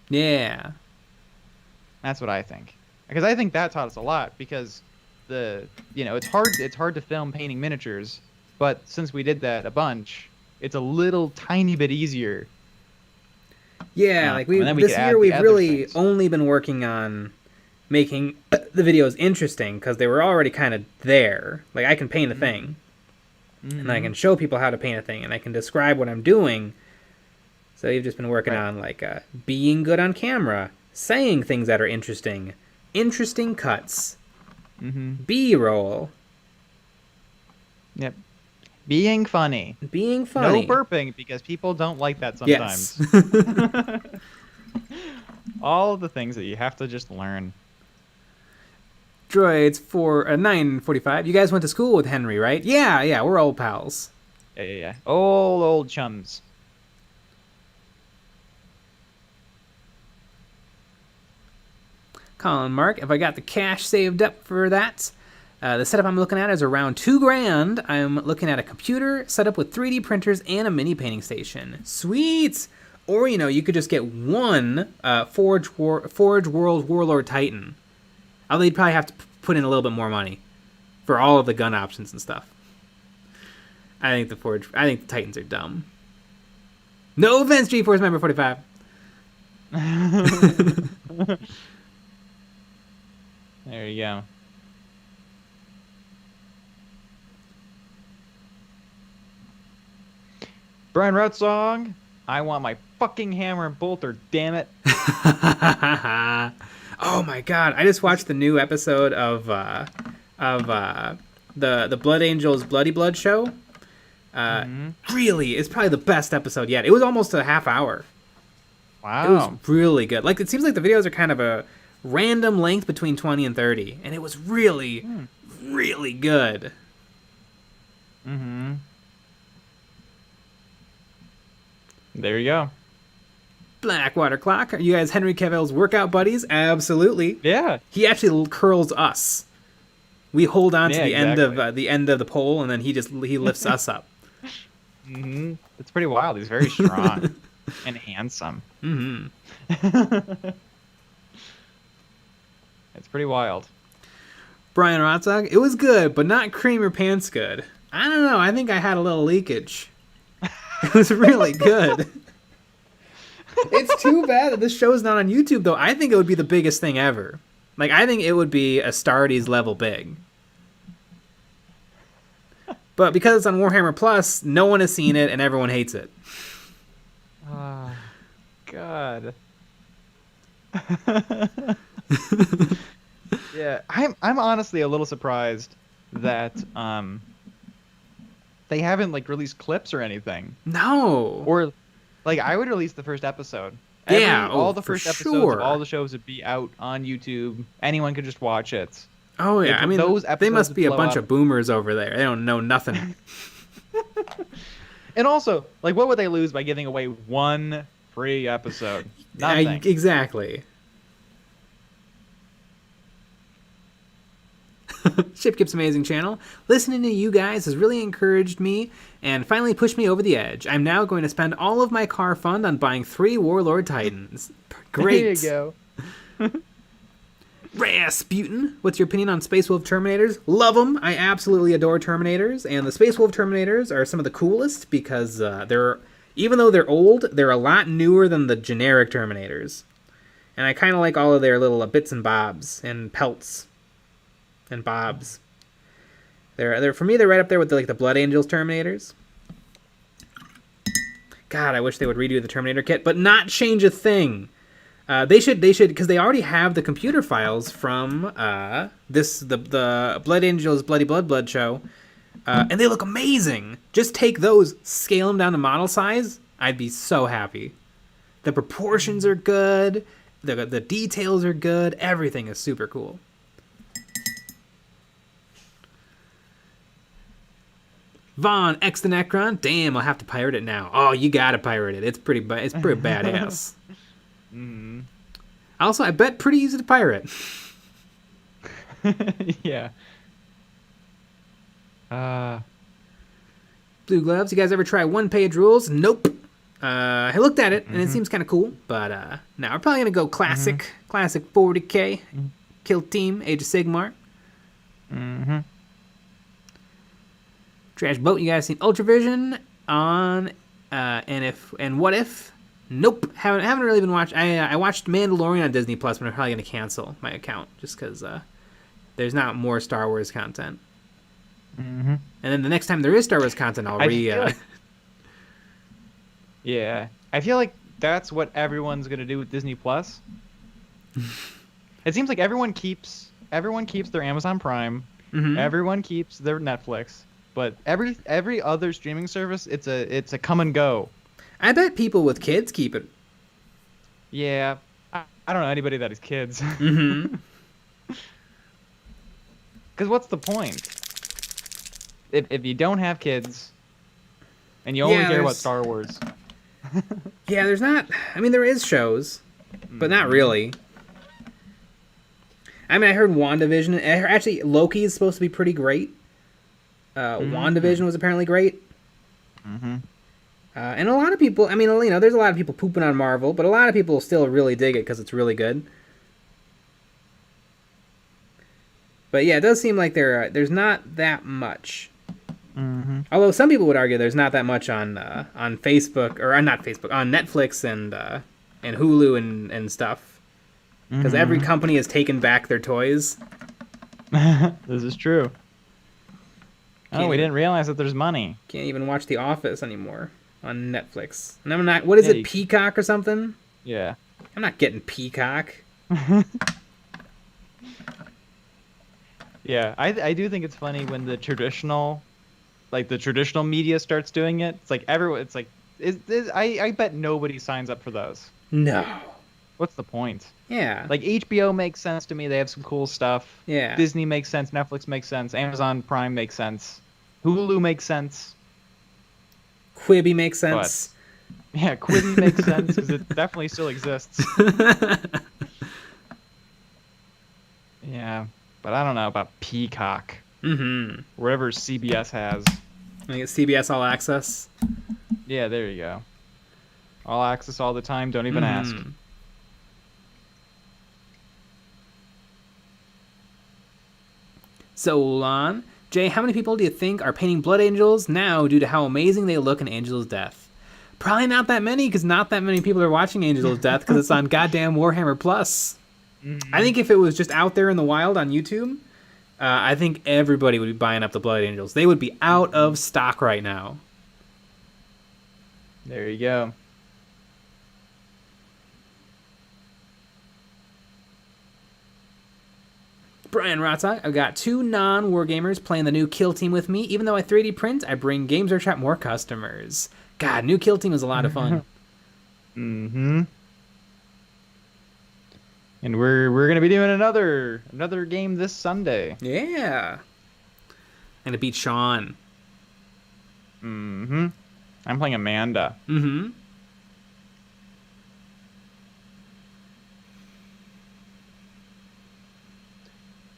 S1: Yeah.
S2: That's what I think. Because I think that taught us a lot, because it's hard to film painting miniatures, but since we did that a bunch, it's a little tiny bit easier.
S1: Yeah, like this year we've really only been working on making the videos interesting, because they were already kind of there. Like, I can paint a thing, and I can show people how to paint a thing, and I can describe what I'm doing. So you've just been working on, like, being good on camera, saying things that are interesting cuts, B-roll.
S2: Yep. Being funny.
S1: No
S2: burping, because people don't like that sometimes.
S1: Yes.
S2: All the things that you have to just learn.
S1: Droids for 9:45. You guys went to school with Henry, right? Yeah, we're old pals.
S2: Yeah. Old chums.
S1: Colin Mark, if I got the cash saved up for that. The setup I'm looking at is around $2,000. I'm looking at a computer set up with 3D printers and a mini painting station. Sweet! Or, you could just get one Forge World Warlord Titan. Although you'd probably have to put in a little bit more money for all of the gun options and stuff. I think the Titans are dumb. No offense, G-Force member 45.
S2: There you go. Brian Rutsong, I want my fucking hammer and bolter, damn it.
S1: Oh my god, I just watched the new episode of the Blood Angels Bloody Blood show. Really, it's probably the best episode yet. It was almost a half hour.
S2: Wow.
S1: It was really good. Like, it seems like the videos are kind of a random length between 20 and 30, and it was really, really good.
S2: There you go.
S1: Blackwater Clock, are you guys Henry Cavill's workout buddies? Absolutely.
S2: Yeah.
S1: He actually curls us. We hold on to the end of the pole, and then he lifts us up.
S2: It's pretty wild. He's very strong and handsome. It's pretty wild.
S1: Brian Rotzog, it was good, but not cream your pants good. I don't know. I think I had a little leakage. It was really good. It's too bad that this show's not on YouTube, though. I think it would be the biggest thing ever. Like, I think it would be a Astartes level big. But because it's on Warhammer Plus, no one has seen it, and everyone hates it.
S2: Oh, God. Yeah, I'm honestly a little surprised that they haven't released clips or anything.
S1: No.
S2: Or I would release the first episode. All the first episodes of all the shows would be out on YouTube. Anyone could just watch it.
S1: Oh yeah, I mean, they must be a bunch of boomers over there. They don't know nothing.
S2: And also, what would they lose by giving away one free episode? Nothing.
S1: Exactly. Shipkip's amazing channel. Listening to you guys has really encouraged me and finally pushed me over the edge. I'm now going to spend all of my car fund on buying 3 Warlord Titans. Great.
S2: There you go.
S1: Rasputin, what's your opinion on Space Wolf Terminators? Love them. I absolutely adore Terminators, and the Space Wolf Terminators are some of the coolest because even though they're old, they're a lot newer than the generic Terminators. And I kind of like all of their little bits and bobs and pelts and bobs. They're for me, they're right up there with the Blood Angels Terminators. God, I wish they would redo the Terminator kit, but not change a thing. They should because they already have the computer files from the Blood Angels Bloody Blood show, and they look amazing. Just take those, scale them down to model size. I'd be so happy. The proportions are good. The details are good. Everything is super cool. Vaughn X the Necron. Damn, I'll have to pirate it now. Oh, you gotta pirate it. It's pretty badass. Also, I bet pretty easy to pirate.
S2: Yeah.
S1: Blue Gloves, you guys ever try one-page rules? Nope. I looked at it, and it seems kind of cool, but now we're probably going to go classic. Classic 40k. Kill Team, Age of Sigmar. Trash Boat, you guys seen Ultravision on and What If? Nope, haven't really been watching. I watched Mandalorian on Disney Plus, but I'm probably gonna cancel my account just because there's not more Star Wars content. And then the next time there is Star Wars content, I'll
S2: Yeah, I feel like that's what everyone's gonna do with Disney Plus. It seems like everyone keeps their Amazon Prime, everyone keeps their Netflix, but every other streaming service, it's a come and go.
S1: I bet people with kids keep it.
S2: Yeah, I don't know anybody that has kids. Because what's the point? If you don't have kids, and you only care about Star Wars.
S1: Yeah, there's not. I mean, there is shows, but not really. I mean, I heard WandaVision. Actually, Loki is supposed to be pretty great. WandaVision was apparently great. And a lot of people, I mean, you know, there's a lot of people pooping on Marvel, but a lot of people still really dig it because it's really good. But yeah, it does seem like there's not that much. Although some people would argue there's not that much on Facebook, or not Facebook, on Netflix and Hulu and stuff. Because every company has taken back their toys.
S2: This is true. We didn't realize that there's money.
S1: Can't even watch The Office anymore on Netflix. And I'm not. What is it? Peacock or something?
S2: Yeah.
S1: I'm not getting Peacock.
S2: Yeah, I do think it's funny when the traditional media starts doing it. It's like everyone. It's like I bet nobody signs up for those.
S1: No.
S2: What's the point?
S1: Yeah.
S2: Like HBO makes sense to me. They have some cool stuff.
S1: Yeah.
S2: Disney makes sense. Netflix makes sense. Amazon Prime makes sense. Hulu makes sense.
S1: Quibi makes sense.
S2: But, yeah, Quibi makes sense because it definitely still exists. Yeah, but I don't know about Peacock. Whatever CBS has.
S1: I think it's CBS All Access.
S2: Yeah, there you go. All access all the time. Don't even ask.
S1: Solon. Jay, how many people do you think are painting Blood Angels now due to how amazing they look in Angel's Death? Probably not that many, because not that many people are watching Angel's Death because it's on goddamn Warhammer Plus. I think if it was just out there in the wild on YouTube, I think everybody would be buying up the Blood Angels. They would be out of stock right now.
S2: There you go.
S1: Brian Rotzak, I've got 2 non-wargamers playing the new Kill Team with me. Even though I 3D print, I bring Games Workshop more customers. God, new Kill Team is a lot of fun.
S2: And we're gonna be doing another game this Sunday.
S1: Yeah. I'm gonna beat Sean.
S2: I'm playing Amanda.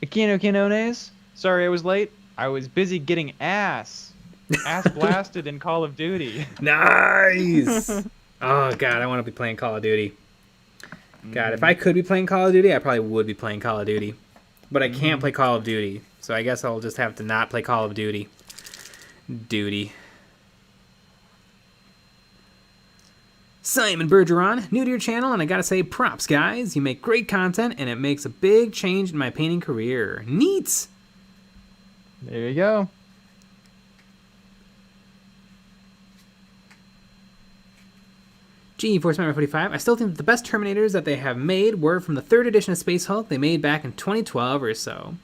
S2: Aquino Quinones, sorry I was late. I was busy getting ass blasted in Call of Duty.
S1: Nice! Oh, God, I want to be playing Call of Duty. God, if I could be playing Call of Duty, I probably would be playing Call of Duty. But I can't play Call of Duty, so I guess I'll just have to not play Call of Duty. Simon Bergeron, new to your channel, and I gotta say, props, guys. You make great content, and it makes a big change in my painting career. Neat!
S2: There you go.
S1: G-Force Member 45, I still think that the best Terminators that they have made were from the 3rd edition of Space Hulk they made back in 2012 or so.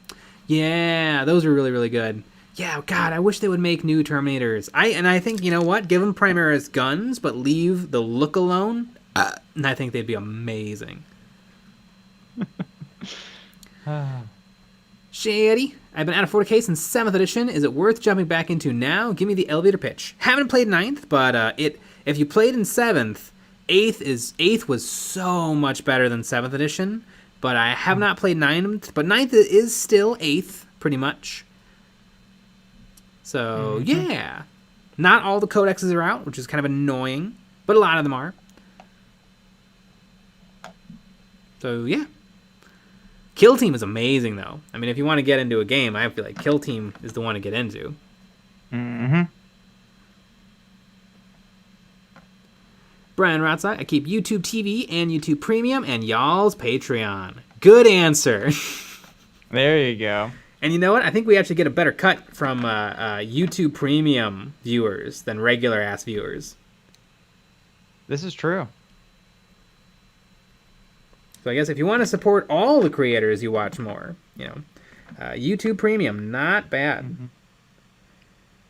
S1: Yeah, those were really, really good. Yeah, God, I wish they would make new Terminators. I think, you know what? Give them Primaris guns, but leave the look alone. And I think they'd be amazing. Shady. I've been out of 40k since 7th edition. Is it worth jumping back into now? Give me the elevator pitch. Haven't played 9th, but if you played in 7th, Eighth was so much better than 7th edition, but I have not played 9th. But 9th is still 8th, pretty much. So yeah, not all the codexes are out, which is kind of annoying, but a lot of them are. So yeah, Kill Team is amazing though. I mean, if you want to get into a game, I feel like Kill Team is the one to get into. Brian Rotzak, I keep YouTube TV and YouTube Premium and y'all's Patreon. Good answer.
S2: There you go.
S1: And you know what? I think we actually get a better cut from YouTube Premium viewers than regular ass viewers.
S2: This is true.
S1: So I guess if you want to support all the creators you watch more, YouTube Premium, not bad.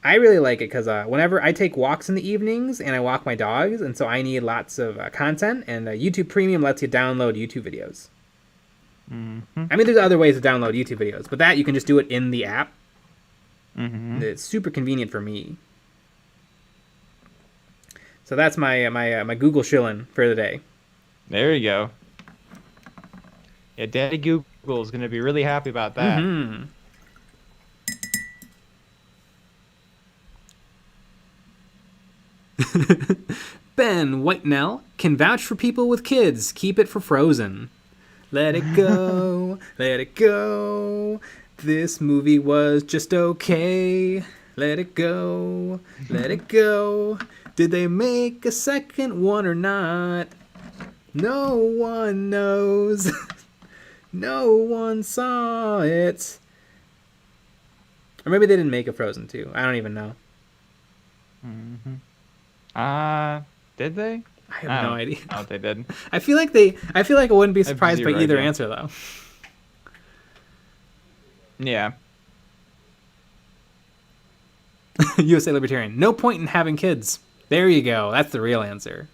S1: I really like it because whenever I take walks in the evenings and I walk my dogs, and so I need lots of content, and YouTube Premium lets you download YouTube videos. I mean, there's other ways to download YouTube videos, but that you can just do it in the app. It's super convenient for me. So that's my Google shillin' for the day.
S2: There you go. Yeah, Daddy Google is going to be really happy about that.
S1: Ben Whitenell can vouch for people with kids. Keep it for Frozen. Let it go, let it go. This movie was just okay. Let it go, let it go. Did they make a second one or not? No one knows. No one saw it. Or maybe they didn't make a Frozen 2. I don't even know.
S2: Did they?
S1: I have no idea.
S2: Oh, they did.
S1: I feel like I wouldn't be surprised by either answer though.
S2: Yeah.
S1: USA Libertarian. No point in having kids. There you go. That's the real answer.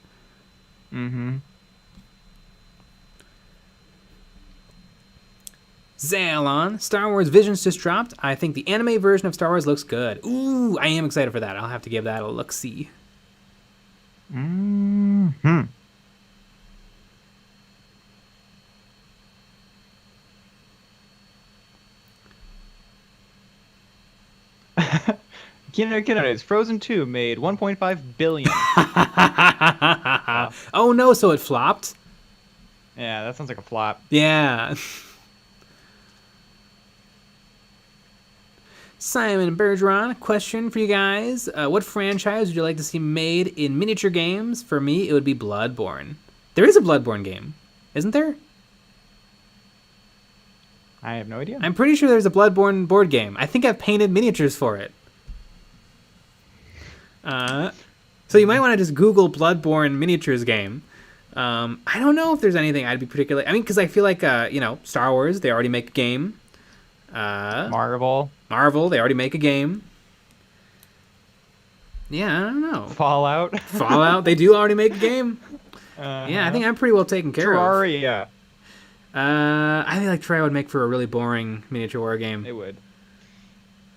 S1: Zalon, Star Wars Visions just dropped. I think the anime version of Star Wars looks good. Ooh, I am excited for that. I'll have to give that a look-see.
S2: Kiddo, Frozen 2 made $1.5 billion.
S1: Oh no, so it flopped?
S2: Yeah, that sounds like a flop.
S1: Yeah. Simon Bergeron, question for you guys. What franchise would you like to see made in miniature games? For me, it would be Bloodborne. There is a Bloodborne game, isn't there?
S2: I have no idea.
S1: I'm pretty sure there's a Bloodborne board game. I think I've painted miniatures for it. So you might want to just Google Bloodborne miniatures game. I don't know if there's anything I'd be particularly... I mean, because I feel like, Star Wars, they already make a game.
S2: Marvel,
S1: they already make a game. Yeah, I don't know.
S2: Fallout,
S1: they do already make a game. Yeah, I think I'm pretty well taken care of.
S2: Terraria.
S1: I think like Terraria would make for a really boring miniature war game.
S2: It would.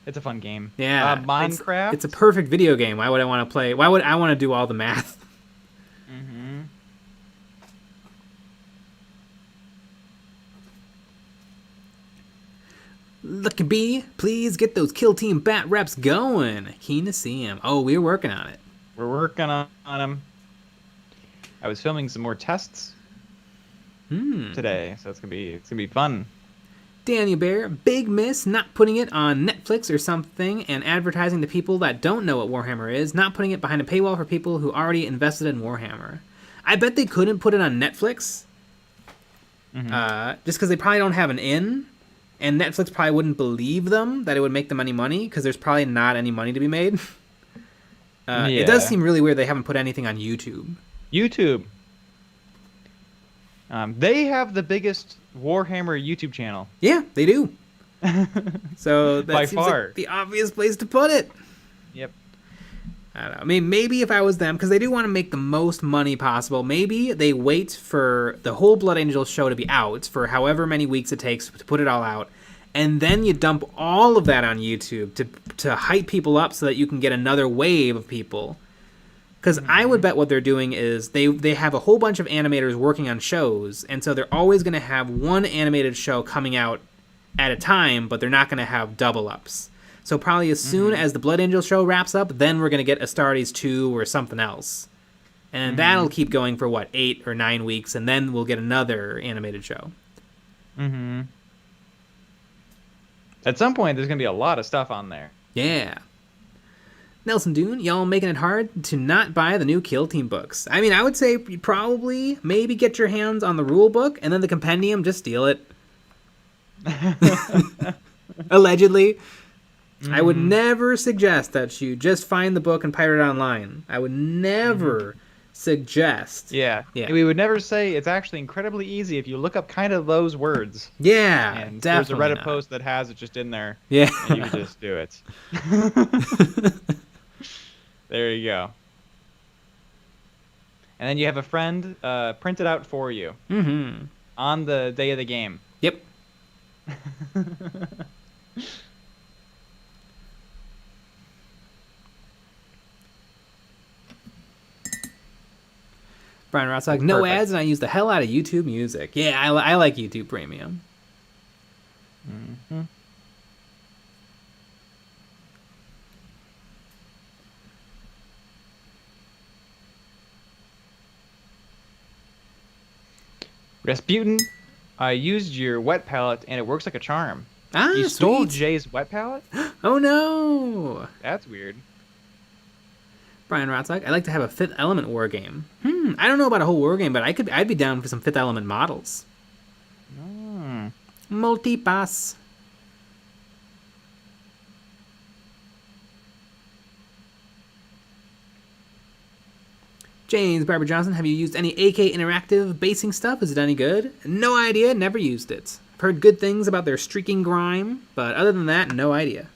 S2: It's a fun game.
S1: Yeah.
S2: Minecraft.
S1: It's a perfect video game. Why would I want to play? Why would I want to do all the math? Lucky B, please get those Kill Team bat reps going. Keen to see him. Oh, we're working on it.
S2: We're working on them. I was filming some more tests today, so it's gonna be fun.
S1: Daniel Bear, big miss not putting it on Netflix or something and advertising to people that don't know what Warhammer is, not putting it behind a paywall for people who already invested in Warhammer. I bet they couldn't put it on Netflix just because they probably don't have an in. And Netflix probably wouldn't believe them that it would make them any money because there's probably not any money to be made. It does seem really weird they haven't put anything on YouTube.
S2: They have the biggest Warhammer YouTube channel.
S1: Yeah, they do. So that
S2: by
S1: seems
S2: far
S1: like the obvious place to put it.
S2: Yep.
S1: I don't know. I mean, maybe if I was them, because they do want to make the most money possible, maybe they wait for the whole Blood Angels show to be out for however many weeks it takes to put it all out, and then you dump all of that on YouTube to hype people up so that you can get another wave of people. Because I would bet what they're doing is they have a whole bunch of animators working on shows, and so they're always going to have one animated show coming out at a time, but they're not going to have double ups. So probably as soon as the Blood Angel show wraps up, then we're going to get Astartes 2 or something else. And that'll keep going for, 8 or 9 weeks, and then we'll get another animated show.
S2: Mm-hmm. At some point, there's going to be a lot of stuff on there.
S1: Yeah. Nelson Dune, y'all making it hard to not buy the new Kill Team books. I mean, I would say you probably maybe get your hands on the rule book, and then the compendium, just steal it. Allegedly. I would never suggest that you just find the book and pirate it online. I would never suggest.
S2: Yeah. We would never say it's actually incredibly easy if you look up kind of those words.
S1: Yeah,
S2: and
S1: definitely.
S2: There's a Reddit post that has it just in there.
S1: Yeah.
S2: And you can just do it. There you go. And then you have a friend print it out for you.
S1: Mm-hmm.
S2: On the day of the game.
S1: Yep. Brian Rotzog, no ads, and I use the hell out of YouTube Music. Yeah, I like YouTube Premium.
S2: Mm-hmm. Rasputin, I used your wet palette, and it works like a charm.
S1: Ah,
S2: you stole
S1: sweet.
S2: Jay's wet palette?
S1: Oh, no.
S2: That's weird.
S1: Brian Rotzog, I like to have a Fifth Element war game. I don't know about a whole war game, but I'd be down for some Fifth Element models. Multipass. James Barber Johnson, have you used any AK Interactive basing stuff? Is it any good? No idea, never used it. I've heard good things about their streaking grime, but other than that, no idea.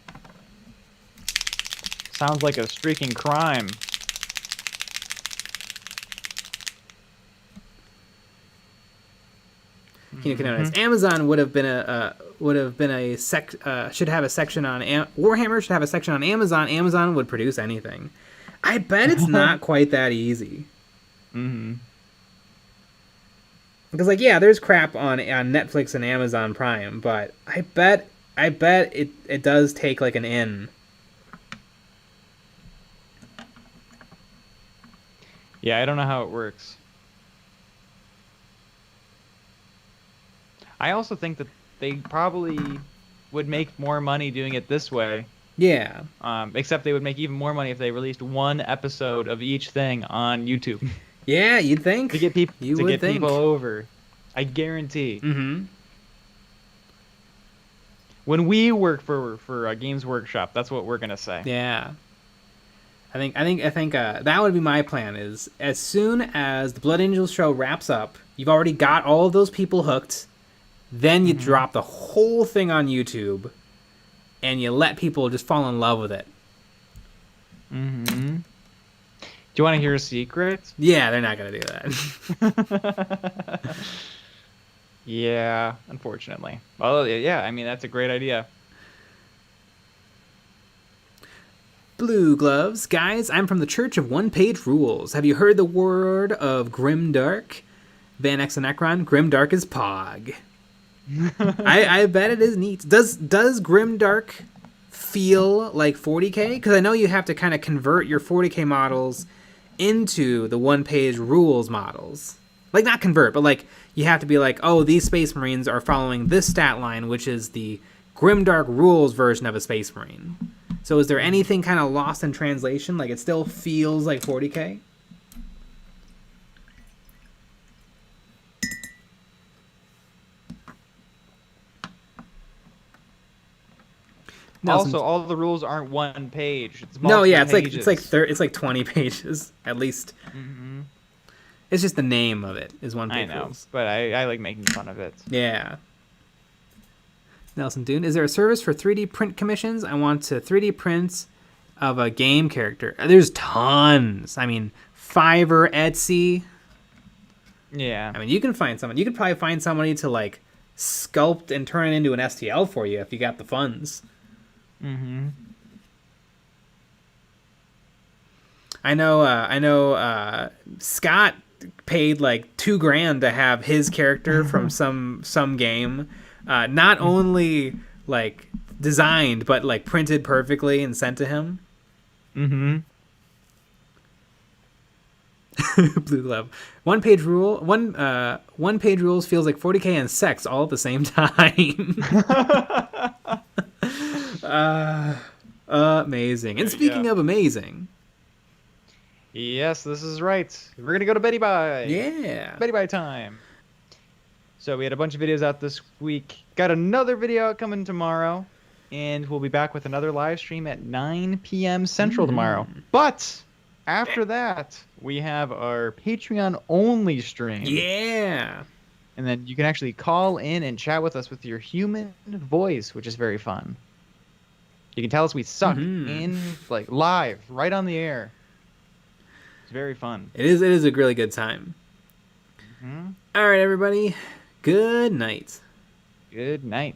S2: Sounds like a streaking crime.
S1: Amazon would have been should have a section on Warhammer should have a section on Amazon. Amazon would produce anything. I bet it's not quite that easy.
S2: Mm-hmm.
S1: Because there's crap on Netflix and Amazon Prime, but I bet it does take like an in.
S2: Yeah, I don't know how it works. I also think that they probably would make more money doing it this way.
S1: Yeah.
S2: Except they would make even more money if they released one episode of each thing on YouTube.
S1: Yeah, you'd think.
S2: to get people over. I guarantee.
S1: Mm-hmm.
S2: When we work for a Games Workshop, that's what we're gonna say.
S1: Yeah. I think that would be my plan. Is as soon as the Blood Angels show wraps up, you've already got all of those people hooked. Then you drop the whole thing on YouTube, and you let people just fall in love with it.
S2: Mm-hmm. Do you want to hear a secret?
S1: Yeah, they're not gonna do that.
S2: Yeah, unfortunately. Well, yeah, I mean, that's a great idea.
S1: Blue Gloves. Guys, I'm from the Church of One-Page Rules. Have you heard the word of Grimdark? Van Exonecron, Grimdark is Pog. I bet it is neat. Does Grimdark feel like 40k? Because I know you have to kind of convert your 40k models into the one-page rules models. Like, not convert, but like you have to be like, oh, these Space Marines are following this stat line, which is the Grimdark rules version of a Space Marine. So is there anything kind of lost in translation? Like, it still feels like 40k?
S2: Also, all the rules aren't one page. It's
S1: it's like 20 pages at least.
S2: Mm-hmm.
S1: It's just the name of it is one page.
S2: I know,
S1: rules.
S2: but I like making fun of it.
S1: Yeah. Nelson Dune, is there a service for 3D print commissions? I want to 3D print of a game character. There's tons. I mean, Fiverr, Etsy.
S2: Yeah.
S1: I mean, you can find someone. You could probably find somebody to like sculpt and turn it into an STL for you if you got the funds.
S2: Mm-hmm.
S1: I know. Scott paid like $2,000 to have his character from some game, not only like designed but like printed perfectly and sent to him.
S2: Mm-hmm.
S1: Blue glove. One page rules feels like 40K and sex all at the same time. Amazing. And speaking of amazing.
S2: Yes, this is right. We're going to go to Betty Bye.
S1: Yeah.
S2: Betty Bye time. So we had a bunch of videos out this week. Got another video out coming tomorrow. And we'll be back with another live stream at 9 p.m. Central tomorrow. But after that, we have our Patreon-only stream.
S1: Yeah.
S2: And then you can actually call in and chat with us with your human voice, which is very fun. You can tell us we suck in like live, right on the air. It's very fun.
S1: It is a really good time. All right, everybody. Good night.
S2: Good night.